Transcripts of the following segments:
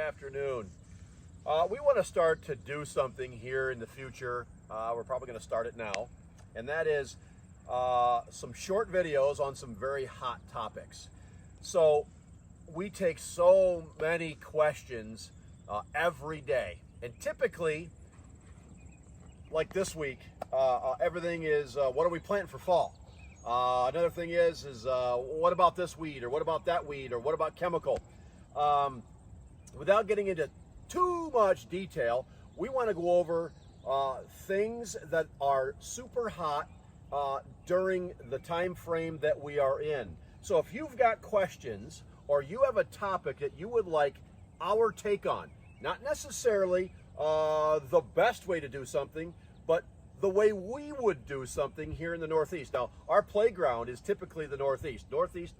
afternoon. We want to start to do something here in the future. We're probably going to start it now, and that is some short videos on some very hot topics. So we take so many questions every day, and typically, like this week, everything is what are we planting for fall? Another thing is what about this weed, or what about that weed, or what about chemical? Without getting into too much detail, we want to go over things that are super hot during the time frame that we are in. So if you've got questions or you have a topic that you would like our take on, not necessarily the best way to do something, but the way we would do something here in the Northeast. Now, our playground is typically the Northeast,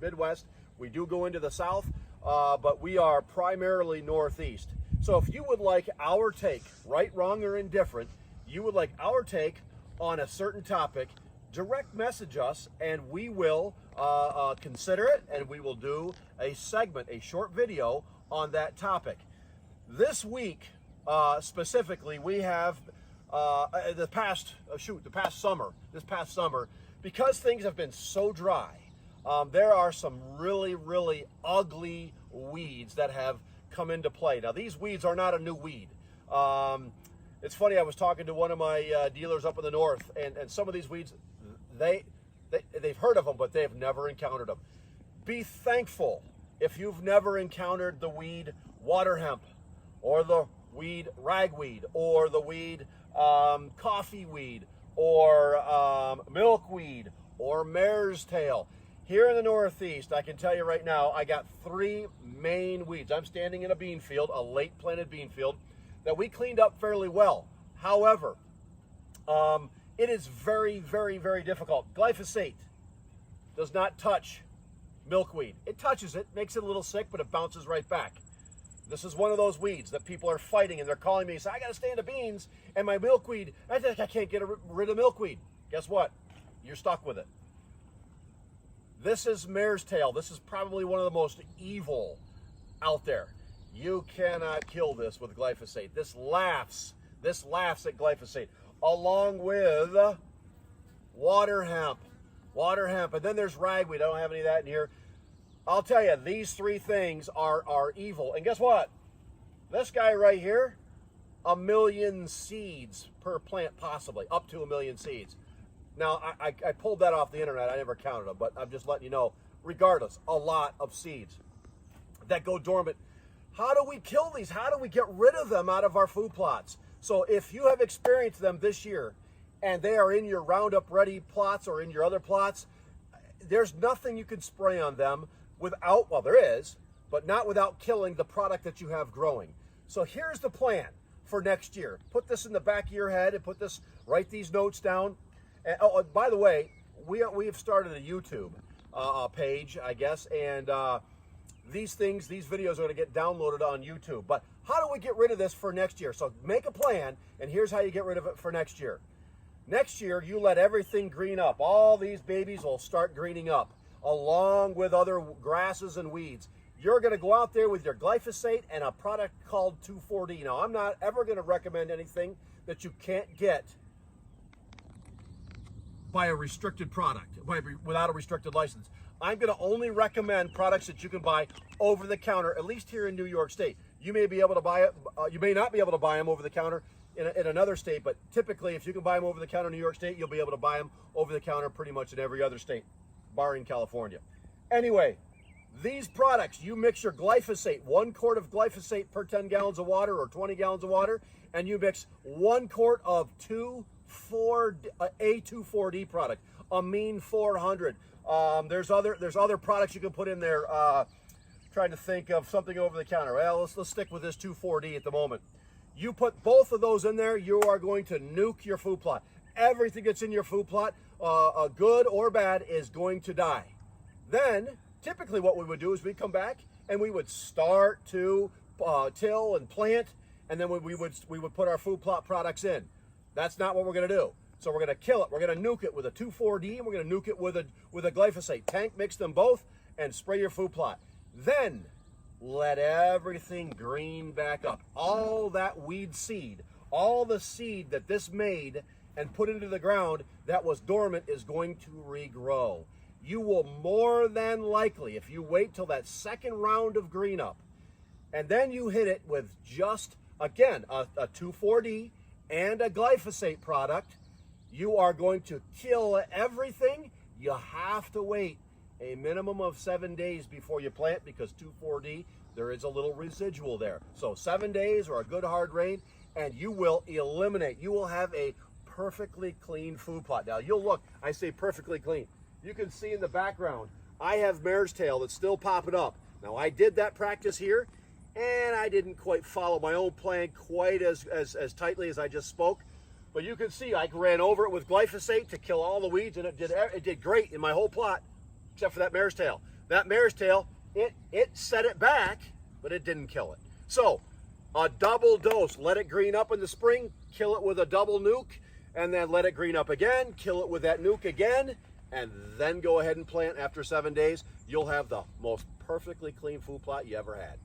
Midwest. We do go into the South, but we are primarily Northeast. So if you would like our take, right, wrong, or indifferent, you would like our take on a certain topic, direct message us and we will consider it, and we will do a segment, a short video on that topic. This week, specifically, we have this past summer, because things have been so dry, there are some really ugly weeds that have come into play. Now, these weeds are not a new weed. It's funny, I was talking to one of my dealers up in the north, and some of these weeds, they've heard of them, but they've never encountered them. Be thankful if you've never encountered the weed water hemp, or the weed ragweed, or the weed coffee weed, or milkweed, or mare's tail. Here in the Northeast, I can tell you right now, I got three main weeds. I'm standing in a bean field, a late planted bean field, that we cleaned up fairly well. However, it is very difficult. Glyphosate does not touch milkweed. It touches it, makes it a little sick, but it bounces right back. This is one of those weeds that people are fighting, and they're calling me and say, I got to stand of beans, and my milkweed, I think I can't get rid of milkweed. Guess what? You're stuck with it. This is mare's tail. This is probably one of the most evil out there. You cannot kill this with glyphosate. This laughs at glyphosate, along with water hemp. And then there's ragweed. I don't have any of that in here. I'll tell you, these three things are evil. And guess what? This guy right here, 1 million seeds per plant, possibly, up to 1 million seeds. Now, I pulled that off the internet. I never counted them, but I'm just letting you know, regardless, a lot of seeds that go dormant. How do we kill these? How do we get rid of them out of our food plots? So if you have experienced them this year, and they are in your Roundup Ready plots or in your other plots, there's nothing you can spray on them without, well, there is, but not without killing the product that you have growing. So here's the plan for next year. Put this in the back of your head and write these notes down. And, oh, by the way, we have started a YouTube page, I guess, and these videos are going to get downloaded on YouTube. But how do we get rid of this for next year? So make a plan, and here's how you get rid of it for next year. Next year, you let everything green up. All these babies will start greening up, along with other grasses and weeds. You're going to go out there with your glyphosate and a product called 2,4-D. Now, I'm not ever going to recommend anything that you can't get by a restricted product, without a restricted license. I'm going to only recommend products that you can buy over the counter, at least here in New York State. You may be able to buy it, you may not be able to buy them over the counter in another state, but typically if you can buy them over the counter in New York State, you'll be able to buy them over the counter pretty much in every other state, barring California. Anyway, these products, you mix your glyphosate, 1 quart of glyphosate per 10 gallons of water or 20 gallons of water, and you mix 1 quart of A2,4-D product, Amine 400. There's other products you can put in there. Trying to think of something over the counter. Well, let's stick with this 2,4-D at the moment. You put both of those in there, you are going to nuke your food plot. Everything that's in your food plot, good or bad, is going to die. Then, typically what we would do is we'd come back and we would start to till and plant, and then we would put our food plot products in. That's not what we're going to do. So we're going to kill it. We're going to nuke it with a 2,4-D, and we're going to nuke it with a glyphosate tank. Mix them both and spray your food plot. Then let everything green back up. All that weed seed, all the seed that this made and put into the ground that was dormant is going to regrow. You will more than likely, if you wait till that second round of green up, and then you hit it with just, again, a 2,4-D and a glyphosate product, you are going to kill everything. You have to wait a minimum of 7 days before you plant, because 2,4-D, there is a little residual there. So 7 days or a good hard rain, and you will eliminate. You will have a perfectly clean food plot. Now you'll look, I say perfectly clean. You can see in the background, I have mare's tail that's still popping up. Now I did that practice here, and I didn't quite follow my own plan quite as tightly as I just spoke. But you can see I ran over it with glyphosate to kill all the weeds, and it did great in my whole plot, except for that mare's tail. That mare's tail, it set it back, but it didn't kill it. So a double dose, let it green up in the spring, kill it with a double nuke, and then let it green up again, kill it with that nuke again, and then go ahead and plant after 7 days. You'll have the most perfectly clean food plot you ever had.